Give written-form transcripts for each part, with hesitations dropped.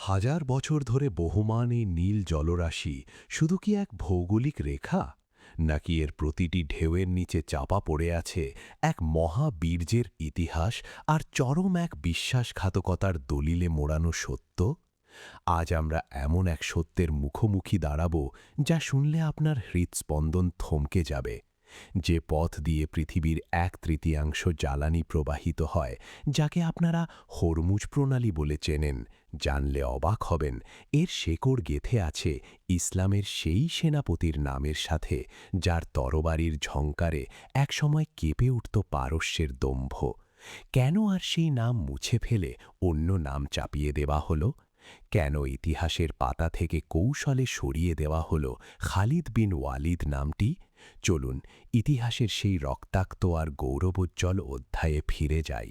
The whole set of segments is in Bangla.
হাজার বছর ধরে বহমান এই নীল জলরাশি শুধু কি এক ভৌগোলিক রেখা, নাকি এর প্রতিটি ঢেউয়ের নিচে চাপা পড়ে আছে এক মহাবীর্যের ইতিহাস আর চরম এক বিশ্বাসঘাতকতার দলিলে মোড়ানো সত্য? আজ আমরা এমন এক সত্যের মুখোমুখি দাঁড়াব যা শুনলে আপনার হৃৎস্পন্দন থমকে যাবে। যে পথ দিয়ে পৃথিবীর 1/3 জ্বালানি প্রবাহিত হয়, যাকে আপনারা হরমুজ প্রণালী বলে চেনেন, জানলে অবাক হবেন এর শেকড় গেঁথে আছে ইসলামের সেই সেনাপতির নামের সাথে যার তরবারির ঝংকারে একসময় কেঁপে উঠত পারস্যের দম্ভ। কেন আর সেই নাম মুছে ফেলে অন্য নাম চাপিয়ে দেওয়া হলো? কেন ইতিহাসের পাতা থেকে কৌশলে সরিয়ে দেওয়া হলো খালিদ বিন ওয়ালিদ নামটি? চলুন ইতিহাসের সেই রক্তাক্ত আর গৌরবোজ্জ্বল অধ্যায়ে ফিরে যাই।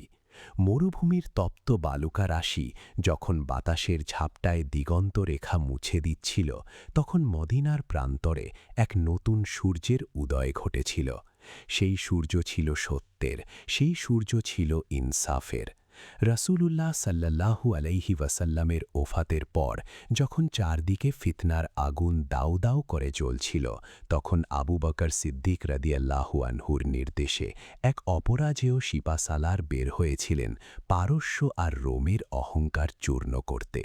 মরুভূমির তপ্ত বালুকা রাশি যখন বাতাসের ঝাপটায় দিগন্ত রেখা মুছে দিচ্ছিল, তখন মদিনার প্রান্তরে এক নতুন সূর্যের উদয় ঘটেছিল। সেই সূর্য ছিল সত্যের, সেই সূর্য ছিল ইনসাফের। রাসূলুল্লাহ সাল্লাল্লাহু আলাইহি ওয়াসাল্লামের ওফাতের পর যখন চারদিকে ফিতনার আগুন দাউ দাউ করে জ্বলছিল, তখন আবু বকর সিদ্দিক রাদিয়াল্লাহু আনহুর নির্দেশে এক অপরাজেয় সিপাসালার বের হয়েছিলেন পারস্য আর রোমের অহংকার চূর্ণ করতে।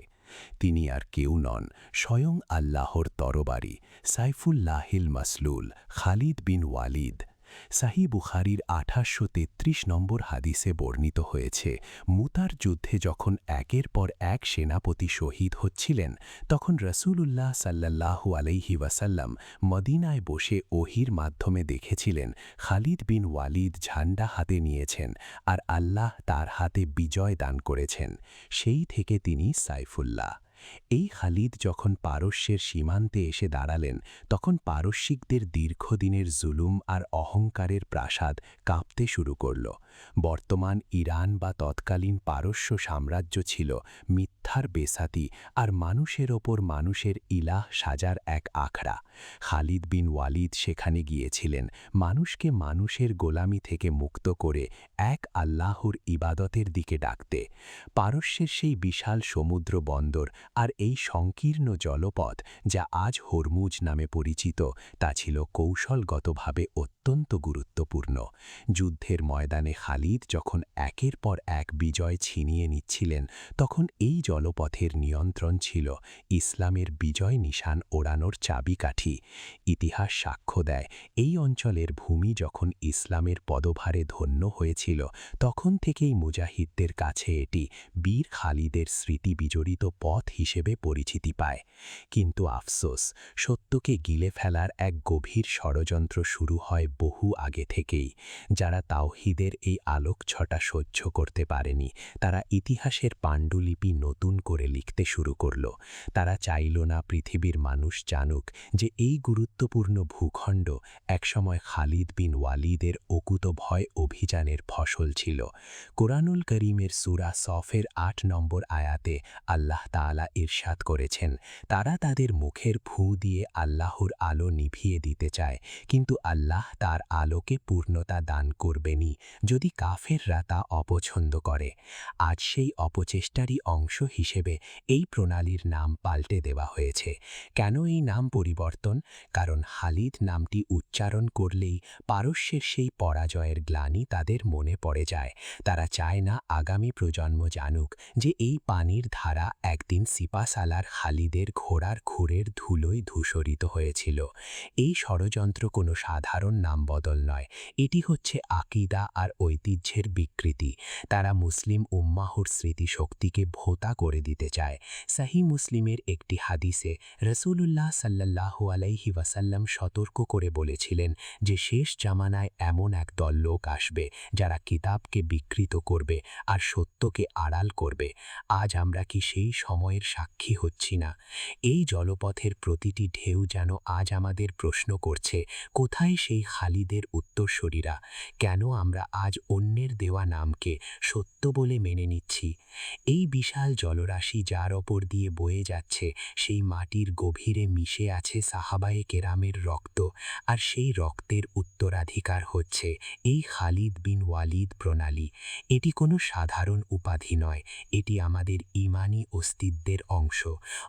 তিনি আর কেউ নন, স্বয়ং আল্লাহর তরবারি সাইফুল্লাহিল মাসলুল খালিদ বিন ওয়ালিদ। সাহি বুখারীর ৮৩৩ নম্বর হাদিসে বর্ণিত হয়েছে, মুতার যুদ্ধে যখন একের পর এক সেনাপতি শহীদ হচ্ছিলেন, তখন রাসূলুল্লাহ সাল্লাল্লাহু আলাইহি ওয়াসাল্লাম মদিনায় বসে ওহির মাধ্যমে দেখেছিলেন খালিদ বিন ওয়ালিদ ঝান্ডা হাতে নিয়েছেন আর আল্লাহ তার হাতে বিজয় দান করেছেন। সেই থেকে তিনি সাইফুল্লাহ। এই খালিদ যখন পারস্যের সীমান্তে এসে দাঁড়ালেন, তখন পারস্যিকদের দীর্ঘদিনের জুলুম আর অহংকারের প্রাসাদ কাঁপতে শুরু করল। বর্তমান ইরান বা তৎকালীন পারস্য সাম্রাজ্য ছিল মিথ্যার বেসাতি আর মানুষের ওপর মানুষের ইলাহ সাজার এক আখড়া। খালিদ বিন ওয়ালিদ সেখানে গিয়েছিলেন মানুষকে মানুষের গোলামি থেকে মুক্ত করে এক আল্লাহর ইবাদতের দিকে ডাকতে। পারস্যের সেই বিশাল সমুদ্র বন্দর আর এই সংকীর্ণ জলপথ যা আজ হরমুজ নামে পরিচিত, তা ছিল কৌশলগতভাবে অত্যন্ত গুরুত্বপূর্ণ। যুদ্ধের ময়দানে খালিদ যখন একের পর এক বিজয় ছিনিয়ে নিচ্ছিলেন, তখন এই জলপথের নিয়ন্ত্রণ ছিল ইসলামের বিজয় নিশান ওড়ানোর চাবিকাঠি। ইতিহাস সাক্ষ্য দেয়, এই অঞ্চলের ভূমি যখন ইসলামের পদভারে ধন্য হয়েছিল, তখন থেকেই মুজাহিদদের কাছে এটি বীর খালিদের স্মৃতি বিজড়িত পথ হিসেবে পরিচিতি পায়। কিন্তু আফসোস, সত্যকে গিলে ফেলার এক গভীর ষড়যন্ত্র শুরু হয় বহু আগে থেকেই। যারা তাওহীদের এই আলোকছটা সহ্য করতে পারেনি, তারা ইতিহাসের পাণ্ডুলিপি নতুন করে লিখতে শুরু করল। তারা চাইল না পৃথিবীর মানুষ জানুক যে এই গুরুত্বপূর্ণ ভূখণ্ড একসময় খালিদ বিন ওয়ালিদের অকুতভয় অভিযানের ফসল ছিল। কোরআনুল করিমের সূরা সফের ৮ নম্বর আয়াতে আল্লাহ তাআলা ইরশাদ করেছেন, তারা তাদের মুখের ফু দিয়ে আল্লাহর আলো নিভিয়ে দিতে চায়, কিন্তু আল্লাহ তার আলোকে পূর্ণতা দান করবেনই যদি কাফেররা তা অপছন্দ করে। আজ সেই অপচেষ্টারই অংশ হিসেবে এই প্রণালীর নাম পাল্টে দেওয়া হয়েছে। কেন এই নাম পরিবর্তন? কারণ খালিদ নামটি উচ্চারণ করলেই পারস্যের সেই পরাজয়ের গ্লানি তাদের মনে পড়ে যায়। তারা চায় না আগামী প্রজন্ম জানুক যে এই পানির ধারা একদিন সিপাসালার খালিদের ঘোড়ার খুরের ধুলোয় ধূসরিত হয়েছিল। এই ষড়যন্ত্র কোনো সাধারণ নাম বদল নয়, এটি হচ্ছে আকীদা আর ঐতিহ্যের বিকৃতি। তারা মুসলিম উম্মাহর স্মৃতিশক্তিকে ভোঁতা করে দিতে চায়। সহিহ মুসলিমের একটি হাদিসে রাসূলুল্লাহ সাল্লাল্লাহু আলাইহি ওয়াসাল্লাম সতর্ক করে বলেছিলেন যে শেষ জামানায় এমন এক দল লোক আসবে যারা কিতাবকে বিকৃত করবে আর সত্যকে আড়াল করবে। আজ আমরা কি সেই সময়ের সাক্ষী হচ্ছি না? এই জলপথের প্রতিটি ঢেউ যেন আজ আমাদের প্রশ্ন করছে, কোথায় সেই খালিদের উত্তরসূরিরা? কেন আমরা আজ অন্যের দেওয়া নামকে সত্য বলে মেনে নিচ্ছি? এই বিশাল জলরাশি যার ওপর দিয়ে বয়ে যাচ্ছে, সেই মাটির গভীরে মিশে আছে সাহাবায়ে কেরামের রক্ত, আর সেই রক্তের উত্তরাধিকার হচ্ছে এই খালিদ বিন ওয়ালিদ প্রণালী। এটি কোনো সাধারণ উপাধি নয়, এটি আমাদের ঈমানি অস্তিত্বের ইতিহাসের অংশ,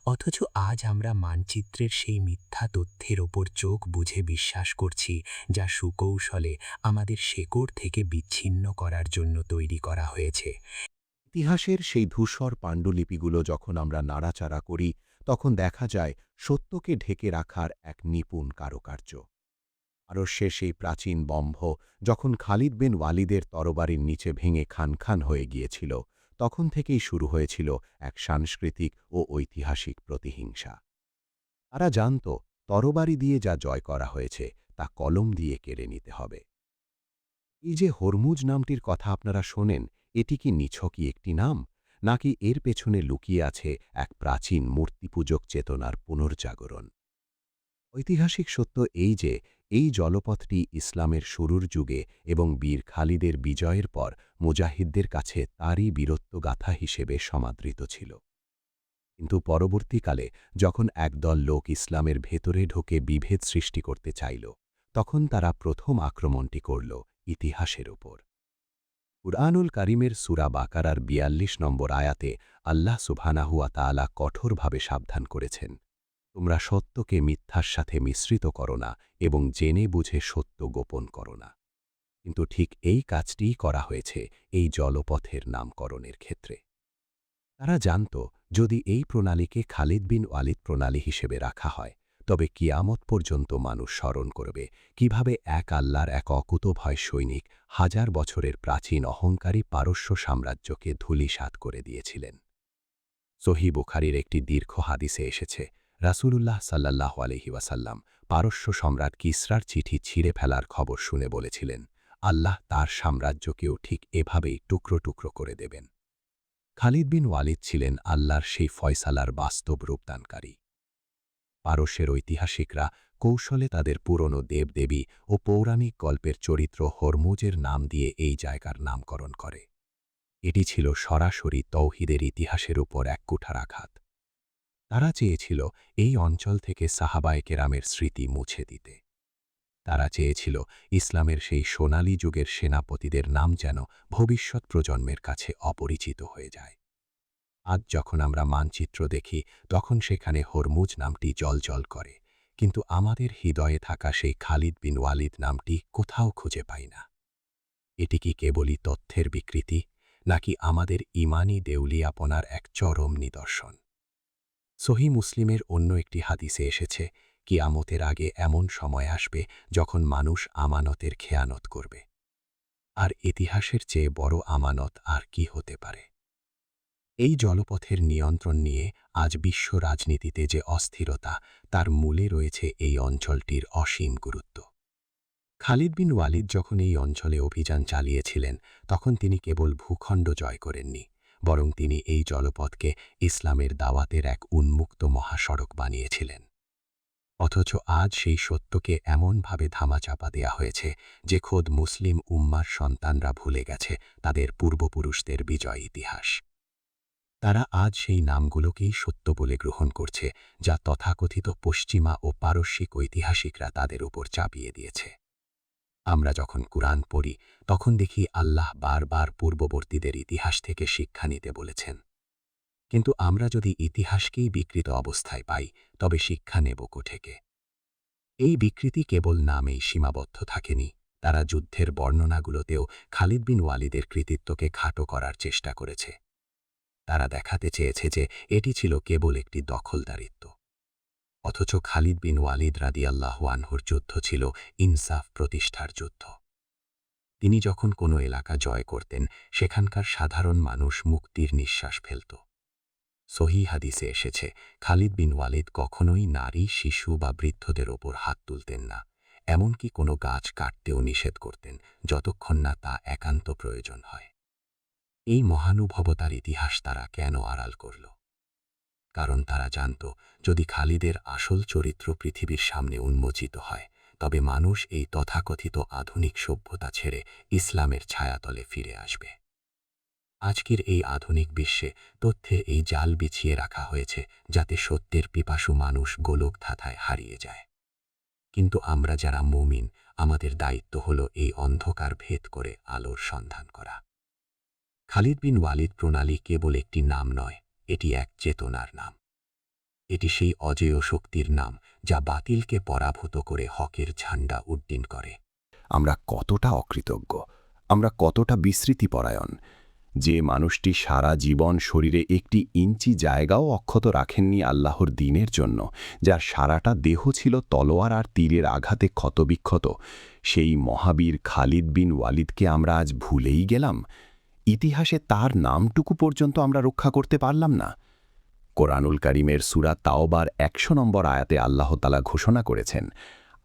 অথচ আজ আমরা মানচিত্রের সেই মিথ্যা তথ্যের ওপর চোখ বুঝে বিশ্বাস করছি, যা সুকৌশলে আমাদের শেকড় থেকে বিচ্ছিন্ন করার জন্য তৈরি করা হয়েছে। ইতিহাসের সেই ধূসর পাণ্ডুলিপিগুলো যখন আমরা নাড়াচাড়া করি, তখন দেখা যায় সত্যকে ঢেকে রাখার এক নিপুণ কারুকার্য। পারস্যের সেই প্রাচীন বম্ভ যখন খালিদ বিন ওয়ালিদের তরবারির নিচে ভেঙে খান খান হয়ে গিয়েছিল, তখন থেকেই শুরু হয়েছিল এক সাংস্কৃতিক ও ঐতিহাসিক প্রতিহিংসা। তারা জানত তরবারি দিয়ে যা জয় করা হয়েছে তা কলম দিয়ে কেড়ে নিতে হবে। এই যে হরমুজ নামটির কথা আপনারা শোনেন, এটি কি নিছকই একটি নাম, নাকি এর পেছনে লুকিয়ে আছে এক প্রাচীন মূর্তিপূজক চেতনার পুনর্জাগরণ? ঐতিহাসিক সত্য এই যে এই জলপথটি ইসলামের শুরুর যুগে এবং বীর খালিদের বিজয়ের পর মুজাহিদদের কাছে তারই বীরত্বগাথা হিসেবে সমাদৃত ছিল। কিন্তু পরবর্তীকালে যখন একদল লোক ইসলামের ভেতরে ঢোকে বিভেদ সৃষ্টি করতে চাইল, তখন তারা প্রথম আক্রমণটি করল ইতিহাসের ওপর। কুরআনুল কারিমের সূরা বাকারার ৪২ নম্বর আয়াতে আল্লাহ সুবহানাহু ওয়া তাআলা কঠোরভাবে সাবধান করেছেন, তোমরা সত্যকে মিথ্যার সাথে মিশ্রিত করো না এবং জেনে বুঝে সত্য গোপন করো না। কিন্তু ঠিক এই কাজটিই করা হয়েছে এই জলপথের নামকরণের ক্ষেত্রে। তারা জানত যদি এই প্রণালীকে খালিদ বিন ওয়ালিদ প্রণালী হিসেবে রাখা হয়, তবে কিয়ামত পর্যন্ত মানুষ স্মরণ করবে কিভাবে এক আল্লাহর এক অকুতোভয় সৈনিক হাজার বছরের প্রাচীন অহংকারী পারস্য সাম্রাজ্যকে ধূলিসাৎ করে দিয়েছিলেন। সহিহ বুখারীর একটি দীর্ঘ হাদিসে এসেছে, রাসূলুল্লাহ সাল্লাল্লাহু আলাইহি ওয়াসাল্লাম পারস্য সম্রাট কিসরার চিঠি ছিঁড়ে ফেলার খবর শুনে বলেছিলেন, আল্লাহ তার সাম্রাজ্যকেও ঠিক এভাবেই টুকরো টুকরো করে দেবেন। খালিদ বিন ওয়ালিদ ছিলেন আল্লাহর সেই ফয়সালার বাস্তব রূপদানকারী। পারস্যের ঐতিহাসিকরা কৌশলে তাদের পুরনো দেবদেবী ও পৌরাণিক গল্পের চরিত্র হরমুজের নাম দিয়ে এই জায়গার নামকরণ করে। এটি ছিল সরাসরি তৌহিদের ইতিহাসের উপর এক কুঠারাঘাত। তারা চেয়েছিল এই অঞ্চল থেকে সাহাবায়ে কেরামের স্মৃতি মুছে দিতে। তারা চেয়েছিল ইসলামের সেই সোনালী যুগের সেনাপতিদের নাম যেন ভবিষ্যৎ প্রজন্মের কাছে অপরিচিত হয়ে যায়। আজ যখন আমরা মানচিত্র দেখি, তখন সেখানে হরমুজ নামটি জ্বলজ্বল করে, কিন্তু আমাদের হৃদয়ে থাকা সেই খালিদ বিন ওয়ালিদ নামটি কোথাও খুঁজে পাই না। এটি কি কেবলই তথ্যের বিকৃতি, নাকি আমাদের ঈমানি দেউলিয়াপনার এক চরম নিদর্শন? সহিহ মুসলিমের অন্য একটি হাদিসে এসেছে, কিয়ামতের আগে এমন সময় আসবে যখন মানুষ আমানতের খেয়ানত করবে। আর ইতিহাসের চেয়ে বড় আমানত আর কি হতে পারে? এই জলপথের নিয়ন্ত্রণ নিয়ে আজ বিশ্ব রাজনীতিতে যে অস্থিরতা, তার মূলে রয়েছে এই অঞ্চলটির অসীম গুরুত্ব। খালিদ বিন ওয়ালিদ যখন এই অঞ্চলে অভিযান চালিয়েছিলেন, তখন তিনি কেবল ভূখণ্ড জয় করেননি, বরং তিনি এই জলপথকে ইসলামের দাওয়াতের এক উন্মুক্ত মহাসড়ক বানিয়েছিলেন। অথচ আজ সেই সত্যকে এমনভাবে ধামাচাপা দেয়া হয়েছে যে খোদ মুসলিম উম্মার সন্তানরা ভুলে গেছে তাদের পূর্বপুরুষদের বিজয় ইতিহাস। তারা আজ সেই নামগুলোকেই সত্য বলে গ্রহণ করছে, যা তথাকথিত পশ্চিমা ও পারস্যিক ঐতিহাসিকরা তাদের উপর চাপিয়ে দিয়েছে। আমরা যখন কুরআন পড়ি, তখন দেখি আল্লাহ বারবার পূর্ববর্তীদের ইতিহাস থেকে শিক্ষা নিতে বলেছেন। কিন্তু আমরা যদি ইতিহাসকেই বিকৃত অবস্থায় পাই, তবে শিক্ষা নেব কোথেকে? এই বিকৃতি কেবল নামেই সীমাবদ্ধ থাকেনি, তারা যুদ্ধের বর্ণনাগুলোতেও খালিদ বিন ওয়ালিদের কৃতিত্বকে খাটো করার চেষ্টা করেছে। তারা দেখাতে চেয়েছে যে এটি ছিল কেবল একটি দখলদারিত্ব। অথচ খালিদ বিন ওয়ালিদ রাদিয়াল্লাহু আনহুর যুদ্ধ ছিল ইনসাফ প্রতিষ্ঠার যুদ্ধ। তিনি যখন কোনো এলাকা জয় করতেন, সেখানকার সাধারণ মানুষ মুক্তির নিঃশ্বাস ফেলত। সহিহ হাদিসে এসেছে, খালিদ বিন ওয়ালিদ কখনোই নারী, শিশু বা বৃদ্ধদের ওপর হাত তুলতেন না, এমনকি কোনো গাছ কাটতেও নিষেধ করতেন, যতক্ষণ না তা একান্ত প্রয়োজন হয়। এই মহানুভবতার ইতিহাস তারা কেন আড়াল করল? কারণ তারা জানত, যদি খালিদের আসল চরিত্র পৃথিবীর সামনে উন্মোচিত হয়, তবে মানুষ এই তথাকথিত আধুনিক সভ্যতা ছেড়ে ইসলামের ছায়াতলে ফিরে আসবে। আজকের এই আধুনিক বিশ্বে তথ্যের এই জাল বিছিয়ে রাখা হয়েছে, যাতে সত্যের পিপাসু মানুষ গোলকধাঁধায় হারিয়ে যায়। কিন্তু আমরা যারা মুমিন, আমাদের দায়িত্ব হল এই অন্ধকার ভেদ করে আলোর সন্ধান করা। খালিদ বিন ওয়ালিদ প্রণালী কেবল একটি নাম নয়, এটি এক চেতনার নাম। এটি সেই অজেয় শক্তির নাম যা বাতিলকে পরাভূত করে হকের ঝান্ডা উড্ডীন করে। আমরা কতটা অকৃতজ্ঞ, আমরা কতটা বিস্মৃতিপরায়ণ। যে মানুষটি সারা জীবন শরীরে একটি ইঞ্চি জায়গাও অক্ষত রাখেননি আল্লাহর দ্বীনের জন্য, যার সারাটা দেহ ছিল তলোয়ার আর তীরের আঘাতে ক্ষতবিক্ষত, সেই মহাবীর খালিদ বিন ওয়ালিদকে আমরা আজ ভুলেই গেলাম। ইতিহাসে তার নামটুকু পর্যন্ত আমরা রক্ষা করতে পারলাম না। কোরআনুল কারীমের সূরা তাওবার ১০০ নম্বর আয়াতে আল্লাহ তাআলা ঘোষণা করেছেন,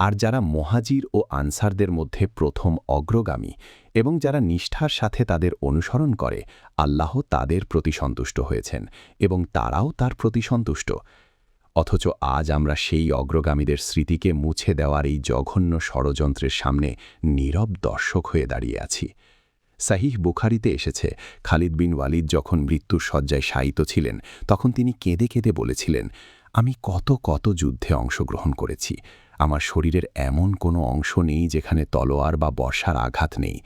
আর যারা মুহাজির ও আনসারদের মধ্যে প্রথম অগ্রগামী এবং যারা নিষ্ঠার সাথে তাদের অনুসরণ করে, আল্লাহ তাদের প্রতি সন্তুষ্ট হয়েছেন এবং তারাও তার প্রতি সন্তুষ্ট। অথচ আজ আমরা সেই অগ্রগামীদের স্মৃতিকে মুছে দেওয়ার এই জঘন্য ষড়যন্ত্রের সামনে নীরব দর্শক হয়ে দাঁড়িয়ে আছি। সাহিহ বুখারীতে এসেছে, খালিদ বিন ওয়ালিদ যখন মৃত্যুর শয্যায় শায়িত ছিলেন, তখন তিনি কেঁদে কেঁদে বলেছিলেন, আমি কত কত যুদ্ধে অংশগ্রহণ করেছি, আমার শরীরের এমন কোনো অংশ নেই যেখানে তলোয়ার বা বর্ষার আঘাত নেই,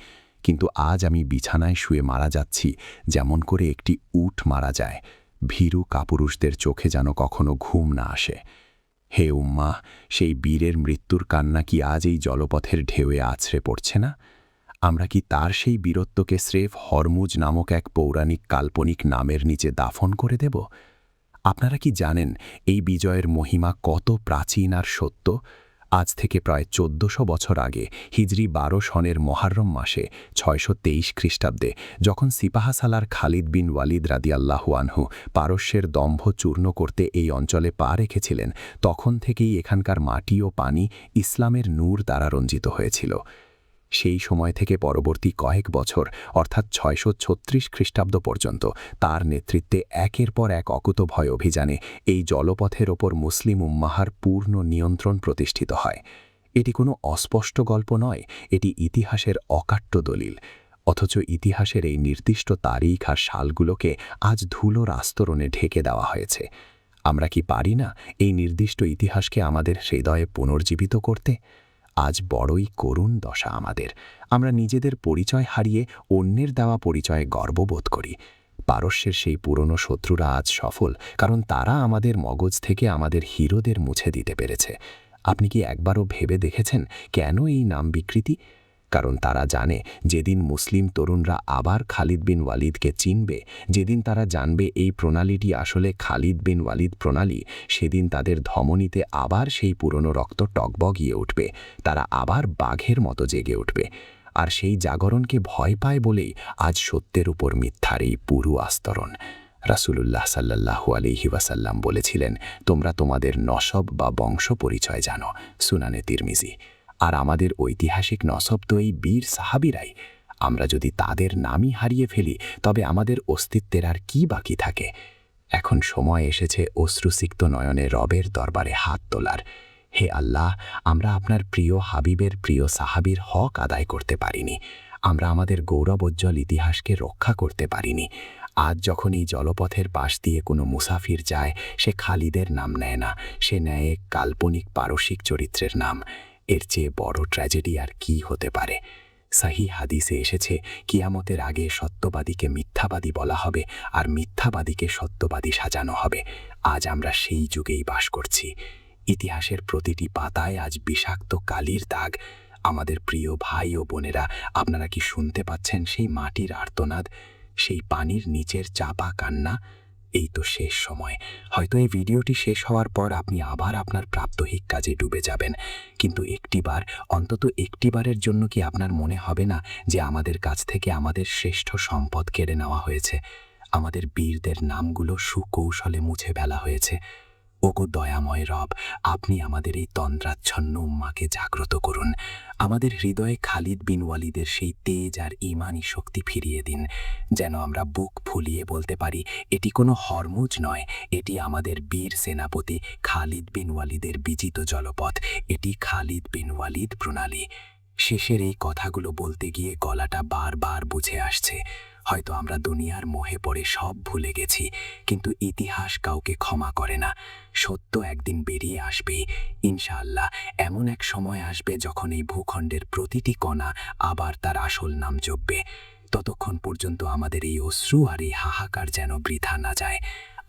কিন্তু আজ আমি বিছানায় শুয়ে মারা যাচ্ছি যেমন করে একটি উট মারা যায়। ভীরু কাপুরুষদের চোখে যেন কখনো ঘুম না আসে। হে উম্মাহ, সেই বীরের মৃত্যুর কান্না কি আজ এই জলপথের ঢেউয়ে আছড়ে পড়ছে না? আমরা কি তার সেই বীরত্বকে স্রেফ হরমুজ নামক এক পৌরাণিক কাল্পনিক নামের নিচে দাফন করে দেব? আপনারা কি জানেন এই বিজয়ের মহিমা কত প্রাচীন আর সত্য? আজ থেকে প্রায় ১৪০০ বছর আগে হিজরি ১২ সনের মহারম মাসে ৬২৩ খ্রিস্টাব্দে যখন সিপাহাসালার খালিদ বিন ওয়ালিদ রাদিয়াল্লাহু আনহু পারস্যের দম্ভ চূর্ণ করতে এই অঞ্চলে পা রেখেছিলেন, তখন থেকেই এখানকার মাটি ও পানি ইসলামের নূর দ্বারা রঞ্জিত হয়েছিল। সেই সময় থেকে পরবর্তী কয়েক বছর অর্থাৎ ৬৩৬ খ্রিস্টাব্দ পর্যন্ত তার নেতৃত্বে একের পর এক অকুতভয় অভিযানে এই জলপথের ওপর মুসলিম উম্মাহার পূর্ণ নিয়ন্ত্রণ প্রতিষ্ঠিত হয়। এটি কোনো অস্পষ্ট গল্প নয়, এটি ইতিহাসের অকাট্য দলিল। অথচ ইতিহাসের এই নির্দিষ্ট তারিখ আর সালগুলোকে আজ ধুলোর আস্তরণে ঢেকে দেওয়া হয়েছে। আমরা কি পারি না এই নির্দিষ্ট ইতিহাসকে আমাদের হৃদয়ে পুনর্জীবিত করতে? আজ বড়ই করুণ দশা আমাদের। আমরা নিজেদের পরিচয় হারিয়ে অন্যের দেওয়া পরিচয়ে গর্ববোধ করি। পারস্যের সেই পুরনো শত্রুরা আজ সফল, কারণ তারা আমাদের মগজ থেকে আমাদের হিরোদের মুছে দিতে পেরেছে। আপনি কি একবারও ভেবে দেখেছেন কেন এই নাম বিকৃতি? কারণ তারা জানে যেদিন মুসলিম তরুণরা আবার খালিদ বিন ওয়ালিদকে চিনবে, যেদিন তারা জানবে এই প্রণালীটি আসলে খালিদ বিন ওয়ালিদ প্রণালী, সেদিন তাদের ধমনীতে আবার সেই পুরনো রক্ত টগবগিয়ে উঠবে, তারা আবার বাঘের মতো জেগে উঠবে। আর সেই জাগরণকে ভয় পায় বলেই আজ সত্যের উপর মিথ্যার এই পুরু আস্তরণ। রাসূলুল্লাহ সাল্লাল্লাহু আলাইহি ওয়াসাল্লাম বলেছিলেন, তোমরা তোমাদের নসব বা বংশ পরিচয় জানো, সুনানে তিরমিজি। আর আমাদের ঐতিহাসিক নসব তো এই বীর সাহাবীরাই। আমরা যদি তাদের নামই হারিয়ে ফেলি, তবে আমাদের অস্তিত্বের আর কি বাকি থাকে? এখন সময় এসেছে অশ্রুসিক্ত নয়নে রবের দরবারে হাত তোলার। হে আল্লাহ, আমরা আপনার প্রিয় হাবিবের প্রিয় সাহাবীর হক আদায় করতে পারিনি। আমরা আমাদের গৌরবোজ্জ্বল ইতিহাসকে রক্ষা করতে পারিনি। আজ যখন এই জলপথের পাশ দিয়ে কোনো মুসাফির যায়, সে খালিদের নাম নেয় না, সে নেয় এক কাল্পনিক পারসিক চরিত্রের নাম। এর চেয়ে বড় ট্র্যাজেডি আর কি হতে পারে? সহিহ হাদিসে এসেছে, কিয়ামতের আগে সত্যবাদীকে মিথ্যাবাদী বলা হবে আর মিথ্যাবাদীকে সত্যবাদী সাজানো হবে। আজ আমরা সেই যুগেই বাস করছি। ইতিহাসের প্রতিটি পাতায় আজ বিষাক্ত কালির দাগ। আমাদের প্রিয় ভাই ও বোনেরা, আপনারা কি শুনতে পাচ্ছেন সেই মাটির আর্তনাদ, সেই পানির নিচের চাপা কান্না? এই তো শেষ সময়। হয়তো এই ভিডিওটি শেষ হওয়ার পর আপনি আবার আপনার প্রাত্যহিক কাজে ডুবে যাবেন, কিন্তু অন্তত একটিবারের জন্য কি আপনার মনে হবে না যে আমাদের কাছ থেকে আমাদের শ্রেষ্ঠ সম্পদ কেড়ে নেওয়া হয়েছে? আমাদের বীরদের নামগুলো সুকৌশলে মুছে ফেলা হয়েছে। ওগো দয়াময় রব, আপনি আমাদের এই তন্দ্রাচ্ছন্ন উম্মাকে জাগ্রত করুন। আমাদের হৃদয়ে খালিদ বিন ওয়ালিদের সেই তেজ আর ঈমানি শক্তি ফিরিয়ে দিন, যেন আমরা বুক ফুলিয়ে বলতে পারি, এটি কোনো হরমুজ নয়, এটি আমাদের বীর সেনাপতি খালিদ বিন ওয়ালিদের বিজিত জলপথ, এটি খালিদ বিন ওয়ালিদ প্রণালী। শেষের এই কথাগুলো বলতে গিয়ে গলাটা বারবার বুঝে আসছে। হয়তো আমরা দুনিয়ার মোহে পড়ে সব ভুলে গেছি, কিন্তু ইতিহাস কাউকে ক্ষমা করে না। সত্য একদিন বেরিয়ে আসবে ইনশাআল্লাহ। এমন এক সময় আসবে যখন এই ভূখণ্ডের প্রতিটি কণা আবার তার আসল নাম জপবে। ততক্ষণ পর্যন্ত আমাদের এই অশ্রু আর এই হাহাকার যেন বৃথা না যায়।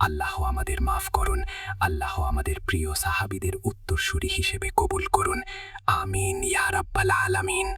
আল্লাহ আমাদের মাফ করুন। আল্লাহ আমাদের প্রিয় সাহাবীদের উত্তরসূরি হিসেবে কবুল করুন। আমিন ইয়া রাব্বাল আলামিন।